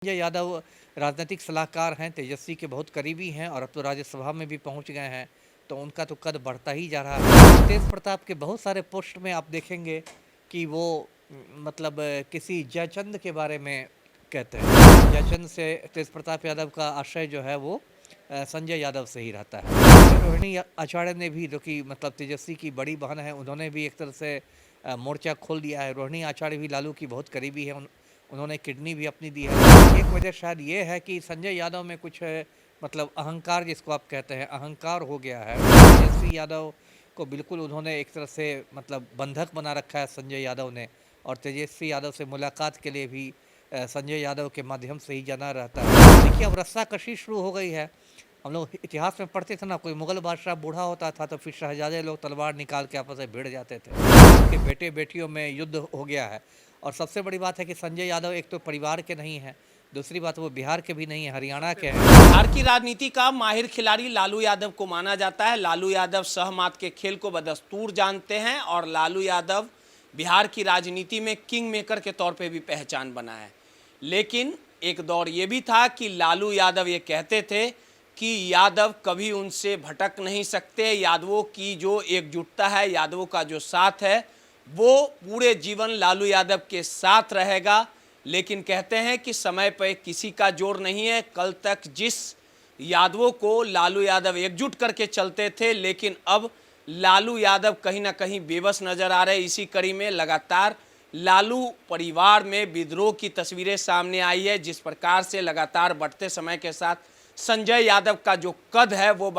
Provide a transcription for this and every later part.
संजय यादव राजनीतिक सलाहकार हैं, तेजस्वी के बहुत करीबी हैं और अब तो राज्यसभा में भी पहुंच गए हैं, तो उनका तो कद बढ़ता ही जा रहा है। तेज प्रताप के बहुत सारे पोस्ट में आप देखेंगे कि वो मतलब किसी जयचंद के बारे में कहते हैं। जयचंद से तेज प्रताप यादव का आशय जो है वो संजय यादव से ही रहता है। रोहिणी आचार्य ने भी, जो कि मतलब तेजस्वी की बड़ी बहन है, उन्होंने भी एक तरह से मोर्चा खोल दिया है। रोहिणी आचार्य भी लालू की बहुत करीबी है, उन्होंने किडनी भी अपनी दी है। एक वजह शायद ये है कि संजय यादव में कुछ मतलब अहंकार, जिसको आप कहते हैं, अहंकार हो गया है। तेजस्वी यादव को बिल्कुल उन्होंने एक तरह से मतलब बंधक बना रखा है संजय यादव ने, और तेजस्वी यादव से मुलाकात के लिए भी संजय यादव के माध्यम से ही जाना रहता है। देखिए, अब रस्साकशी शुरू हो गई है। हम लोग इतिहास में पढ़ते थे ना, कोई मुगल बादशाह बूढ़ा होता था तो फिर शहजादे लोग तलवार निकाल के आपस में भिड़ जाते थे। उनके बेटे बेटियों में युद्ध हो गया है। और सबसे बड़ी बात है कि संजय यादव एक तो परिवार के नहीं हैं, दूसरी बात वो बिहार के भी नहीं है, हरियाणा के हैं। बिहार की राजनीति का माहिर खिलाड़ी लालू यादव को माना जाता है। लालू यादव सहमात के खेल को बदस्तूर जानते हैं और लालू यादव बिहार की राजनीति में किंग मेकर के तौर पे भी पहचान बना है। लेकिन एक दौर ये भी था कि लालू यादव ये कहते थे कि यादव कभी उनसे भटक नहीं सकते। यादवों की जो एकजुटता है, यादवों का जो साथ है, वो पूरे जीवन लालू यादव के साथ रहेगा। लेकिन कहते हैं कि समय पर किसी का जोर नहीं है। कल तक जिस यादवों को लालू यादव एकजुट करके चलते थे, लेकिन अब लालू यादव कहीं ना कहीं बेबस नजर आ रहे। इसी कड़ी में लगातार लालू परिवार में विद्रोह की तस्वीरें सामने आई है। जिस प्रकार से लगातार बढ़ते समय के साथ संजय यादव का जो कद है वो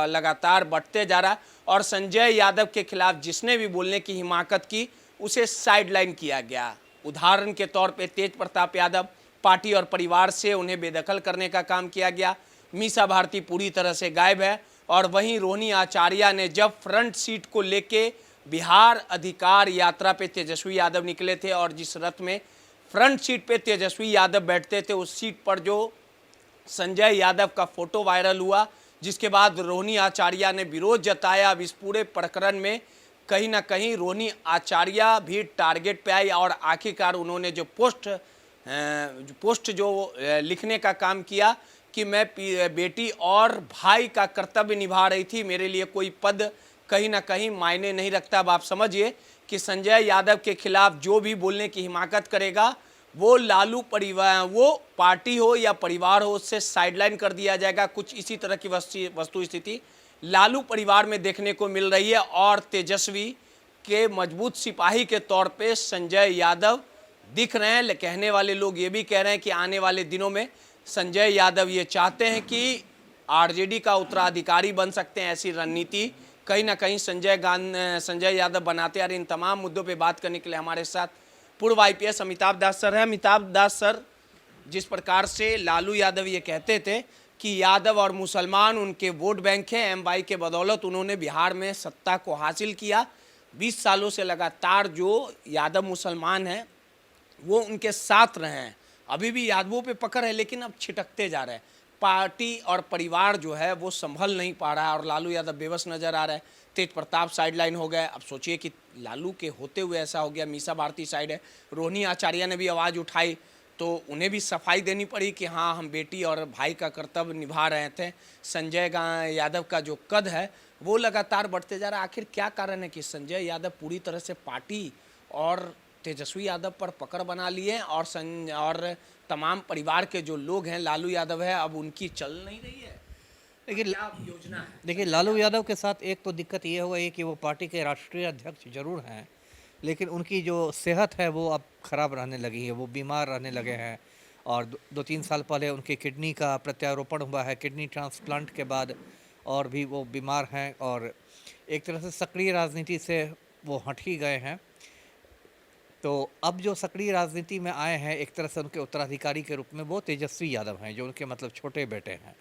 लगातार बढ़ते जा रहा है और संजय यादव के खिलाफ जिसने भी बोलने की हिमाकत की उसे साइडलाइन किया गया। उदाहरण के तौर पे तेज प्रताप यादव, पार्टी और परिवार से उन्हें बेदखल करने का काम किया गया। मीसा भारती पूरी तरह से गायब है। और वहीं रोहिणी आचार्य ने जब फ्रंट सीट को लेके बिहार अधिकार यात्रा पे तेजस्वी यादव निकले थे और जिस रथ में फ्रंट सीट पे तेजस्वी यादव बैठते थे, उस सीट पर जो संजय यादव का फोटो वायरल हुआ, जिसके बाद रोहिणी आचार्य ने विरोध जताया। अब इस पूरे प्रकरण में कहीं ना कहीं रोहिणी आचार्य भी टारगेट पे आई और आखिरकार उन्होंने जो पोस्ट लिखने का काम किया कि मैं बेटी और भाई का कर्तव्य निभा रही थी, मेरे लिए कोई पद कहीं ना कहीं मायने नहीं रखता। अब आप समझिए कि संजय यादव के खिलाफ जो भी बोलने की हिमाकत करेगा वो लालू परिवार, वो पार्टी हो या परिवार हो, उससे साइडलाइन कर दिया जाएगा। कुछ इसी तरह की वस्तु स्थिति लालू परिवार में देखने को मिल रही है और तेजस्वी के मजबूत सिपाही के तौर पे संजय यादव दिख रहे हैं। कहने वाले लोग ये भी कह रहे हैं कि आने वाले दिनों में संजय यादव ये चाहते हैं कि आरजेडी का उत्तराधिकारी बन सकते हैं। ऐसी रणनीति कहीं ना कहीं संजय यादव बनाते हैं। इन तमाम मुद्दों पर बात करने के लिए हमारे साथ पूर्व आईपीएस अमिताभ दास सर हैं। अमिताभ दास सर, जिस प्रकार से लालू यादव ये कहते थे कि यादव और मुसलमान उनके वोट बैंक हैं, एमवाई के बदौलत उन्होंने बिहार में सत्ता को हासिल किया। 20 सालों से लगातार जो यादव मुसलमान हैं वो उनके साथ रहे हैं। अभी भी यादवों पे पकड़ है, लेकिन अब छिटकते जा रहे हैं। पार्टी और परिवार जो है वो संभल नहीं पा रहा है और लालू यादव बेबस नजर आ रहा है। तेज प्रताप साइडलाइन हो गए। अब सोचिए कि लालू के होते हुए ऐसा हो गया। मीसा भारती साइड है। रोहिणी आचार्य ने भी आवाज़ उठाई तो उन्हें भी सफाई देनी पड़ी कि हाँ, हम बेटी और भाई का कर्तव्य निभा रहे थे। संजय यादव का जो कद है वो लगातार बढ़ते जा रहा है। आखिर क्या कारण है कि संजय यादव पूरी तरह से पार्टी और तेजस्वी यादव पर पकड़ बना लिए और तमाम परिवार के जो लोग हैं, लालू यादव है, अब उनकी चल नहीं रही है? देखिए, लालू यादव के साथ एक तो दिक्कत ये हो गई कि वो पार्टी के राष्ट्रीय अध्यक्ष जरूर हैं, लेकिन उनकी जो सेहत है वो अब ख़राब रहने लगी है। वो बीमार रहने लगे हैं और 2-3 साल पहले उनकी किडनी का प्रत्यारोपण हुआ है। किडनी ट्रांसप्लांट के बाद और भी वो बीमार हैं और एक तरह से सक्रिय राजनीति से वो हट ही गए हैं। तो अब जो सक्रिय राजनीति में आए हैं, एक तरह से उनके उत्तराधिकारी के रूप में वो तेजस्वी यादव हैं, जो उनके मतलब छोटे बेटे हैं।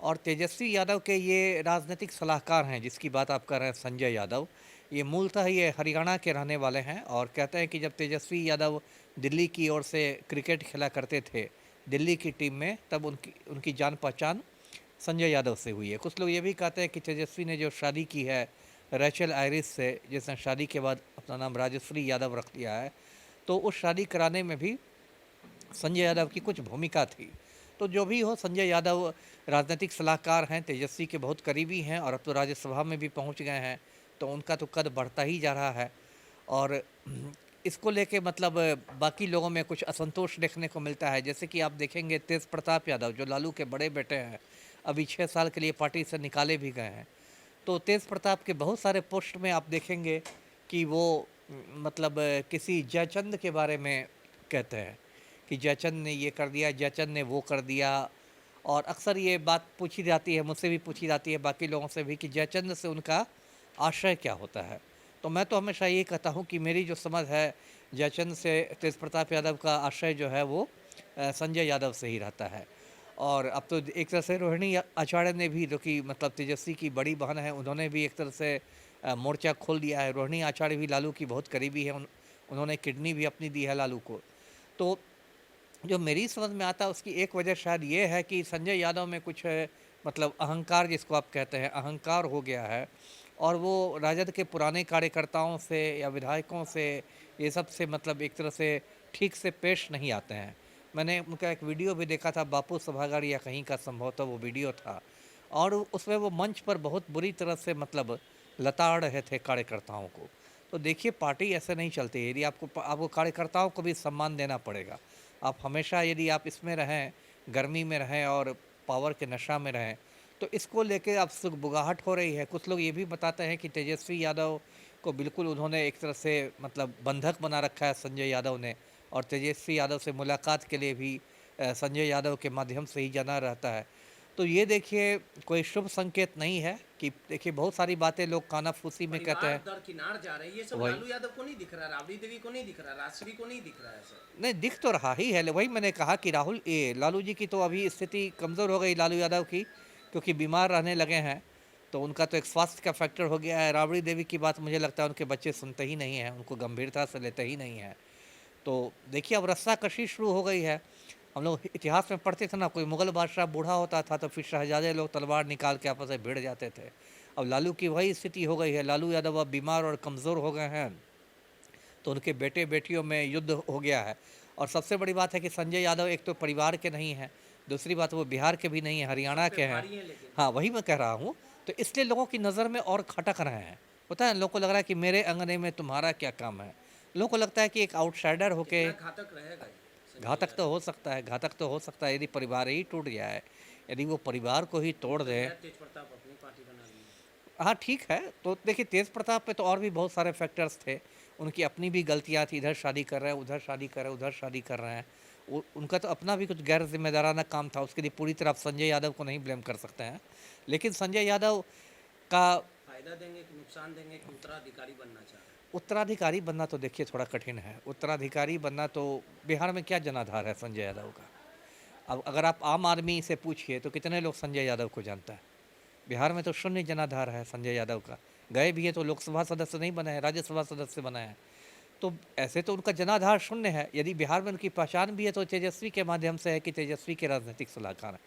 और तेजस्वी यादव के ये राजनीतिक सलाहकार हैं, जिसकी बात आप कर रहे हैं, संजय यादव, ये मूलतः ये हरियाणा के रहने वाले हैं। और कहते हैं कि जब तेजस्वी यादव दिल्ली की ओर से क्रिकेट खेला करते थे दिल्ली की टीम में, तब उनकी उनकी जान पहचान संजय यादव से हुई है। कुछ लोग ये भी कहते हैं कि तेजस्वी ने जो शादी की है रैचल आयरिस से, जिसने शादी के बाद अपना नाम राजश्री यादव रख लिया है, तो उस शादी कराने में भी संजय यादव की कुछ भूमिका थी। तो जो भी हो, संजय यादव राजनीतिक सलाहकार हैं, तेजस्वी के बहुत करीबी हैं और अब तो राज्यसभा में भी पहुंच गए हैं, तो उनका तो कद बढ़ता ही जा रहा है। और इसको लेके मतलब बाकी लोगों में कुछ असंतोष देखने को मिलता है। जैसे कि आप देखेंगे तेज प्रताप यादव जो लालू के बड़े बेटे हैं, अभी 6 साल के लिए पार्टी से निकाले भी गए हैं। तो तेज प्रताप के बहुत सारे पोस्ट में आप देखेंगे कि वो मतलब किसी जयचंद के बारे में कहते हैं कि जयचंद ने ये कर दिया, जयचंद ने वो कर दिया। और अक्सर ये बात पूछी जाती है, मुझसे भी पूछी जाती है, बाकी लोगों से भी, कि जयचंद से उनका आशय क्या होता है। तो मैं तो हमेशा ये कहता हूँ कि मेरी जो समझ है, जयचंद से तेज प्रताप यादव का आशय जो है वो संजय यादव से ही रहता है। और अब तो एक तरह से रोहिणी आचार्य ने भी, जो कि मतलब तेजस्वी की बड़ी बहन है, उन्होंने भी एक तरह से मोर्चा खोल दिया है। रोहिणी आचार्य भी लालू की बहुत करीबी है, उन्होंने किडनी भी अपनी दी है लालू को। तो जो मेरी समझ में आता है उसकी एक वजह शायद ये है कि संजय यादव में कुछ मतलब अहंकार, जिसको आप कहते हैं, अहंकार हो गया है। और वो राजद के पुराने कार्यकर्ताओं से या विधायकों से, ये सब से मतलब एक तरह से ठीक से पेश नहीं आते हैं। मैंने उनका एक वीडियो भी देखा था, बापू सभागार या कहीं का संभवतः वो वीडियो था, और उसमें वो मंच पर बहुत बुरी तरह से मतलब लताड़ रहे थे कार्यकर्ताओं को। तो देखिए, पार्टी ऐसे नहीं चलती। यदि आपको कार्यकर्ताओं को भी सम्मान देना पड़ेगा। आप हमेशा यदि आप इसमें रहें, गर्मी में रहें और पावर के नशा में रहें, तो इसको लेके अब सुगबुगाहट हो रही है। कुछ लोग ये भी बताते हैं कि तेजस्वी यादव को बिल्कुल उन्होंने एक तरह से मतलब बंधक बना रखा है संजय यादव ने, और तेजस्वी यादव से मुलाकात के लिए भी संजय यादव के माध्यम से ही जाना रहता है। तो ये देखिए कोई शुभ संकेत नहीं है। कि देखिए, बहुत सारी बातें लोग कानाफूसी में कहते हैं। दरकिनार जा रही है, ये सब वही लालू यादव को नहीं दिख रहा, राबड़ी देवी को नहीं दिख रहा, राजश्री को नहीं दिख रहा है सर। नहीं, दिख तो रहा ही है। वही मैंने कहा कि लालू जी की तो अभी स्थिति कमज़ोर हो गई, लालू यादव की, क्योंकि बीमार रहने लगे हैं। तो उनका तो एक स्वास्थ्य का फैक्टर हो गया है। राबड़ी देवी की बात मुझे लगता है उनके बच्चे सुनते ही नहीं हैं, उनको गंभीरता से लेते ही नहीं हैं। तो देखिए, अब रस्साकशी शुरू हो गई है। हम लोग इतिहास में पढ़ते थे ना, कोई मुग़ल बादशाह बूढ़ा होता था तो फिर शहजादे लोग तलवार निकाल के आपस में भिड़ जाते थे। अब लालू की वही स्थिति हो गई है। लालू यादव अब बीमार और कमज़ोर हो गए हैं, तो उनके बेटे बेटियों में युद्ध हो गया है। और सबसे बड़ी बात है कि संजय यादव एक तो परिवार के नहीं हैं, दूसरी बात वो बिहार के भी नहीं हैं, हरियाणा के हैं। हाँ, वही मैं कह रहा हूँ। तो इसलिए लोगों की नज़र में और खटक रहे हैं। पता है, लोगों को लग रहा है कि मेरे अंगने में तुम्हारा क्या काम है। लोगों को लगता है कि एक आउटसाइडर होके, घातक रहेगा ये घातक तो हो सकता है, घातक तो हो सकता है यदि परिवार ही टूट गया है, यदि वो परिवार को ही तोड़ दें। तेज प्रताप अपनी पार्टी बना ली। हाँ, ठीक है। तो देखिए, तेज प्रताप पे तो और भी बहुत सारे फैक्टर्स थे। उनकी अपनी भी गलतियाँ थी, इधर शादी कर रहे हैं, उधर शादी कर रहे हैं, उधर शादी कर रहे हैं। उनका तो अपना भी कुछ गैर जिम्मेदाराना काम था, उसके लिए पूरी तरह आप संजय यादव को नहीं ब्लेम कर सकते हैं। लेकिन संजय यादव का फायदा देंगे कि नुकसान देंगे कि उत्तराधिकारी बनना चाह रहे हैं? उत्तराधिकारी बनना तो देखिए थोड़ा कठिन है। उत्तराधिकारी बनना तो, बिहार में क्या जनाधार है संजय यादव का। अब अगर आप आम आदमी से पूछिए तो कितने लोग संजय यादव को जानता है। बिहार में तो शून्य जनाधार है संजय यादव का। गए भी है तो लोकसभा सदस्य नहीं बने हैं, राज्यसभा सदस्य बने हैं। तो ऐसे तो उनका जनाधार शून्य है। यदि बिहार में उनकी पहचान भी है तो तेजस्वी के माध्यम से है कि तेजस्वी के राजनीतिक सलाहकार हैं।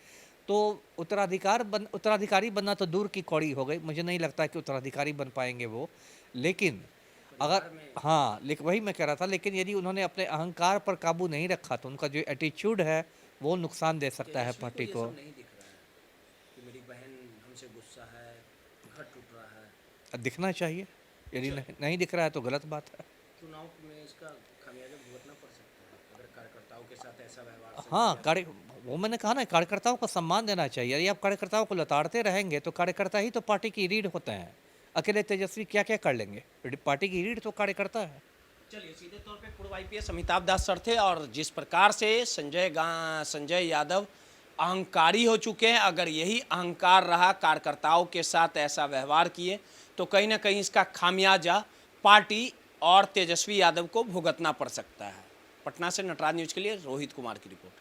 तो उत्तराधिकारी बनना तो दूर की कौड़ी हो गई। मुझे नहीं लगता कि उत्तराधिकारी बन पाएंगे वो। लेकिन अगर, हाँ, लेकिन वही मैं कह रहा था, लेकिन यदि उन्होंने अपने अहंकार पर काबू नहीं रखा तो उनका जो एटीट्यूड है वो नुकसान दे सकता है पार्टी को। नहीं दिख रहा है कि मेरी बहन हमसे गुस्सा है, घर टूट रहा है। दिखना चाहिए। यदि नहीं दिख रहा है तो गलत बात है। चुनाव में इसका खामियाजा भुगतना पड़ सकता है अगर कार्यकर्ताओं के साथ ऐसा व्यवहार से हाँ, वो मैंने कहा ना, कार्यकर्ताओं को सम्मान देना चाहिए। यदि आप कार्यकर्ताओं को लताड़ते रहेंगे तो कार्यकर्ता ही तो पार्टी की रीढ़ होते हैं। अकेले तेजस्वी क्या क्या कर लेंगे? पार्टी की रीढ़ तो कार्यकर्ता है। चलिए, सीधे तौर पे पूर्व आईपीएस अमिताभ दास सर थे, और जिस प्रकार से संजय यादव अहंकारी हो चुके हैं, अगर यही अहंकार रहा, कार्यकर्ताओं के साथ ऐसा व्यवहार किए, तो कहीं ना कहीं इसका खामियाजा पार्टी और तेजस्वी यादव को भुगतना पड़ सकता है। पटना से नटराज न्यूज़ के लिए रोहित कुमार की रिपोर्ट।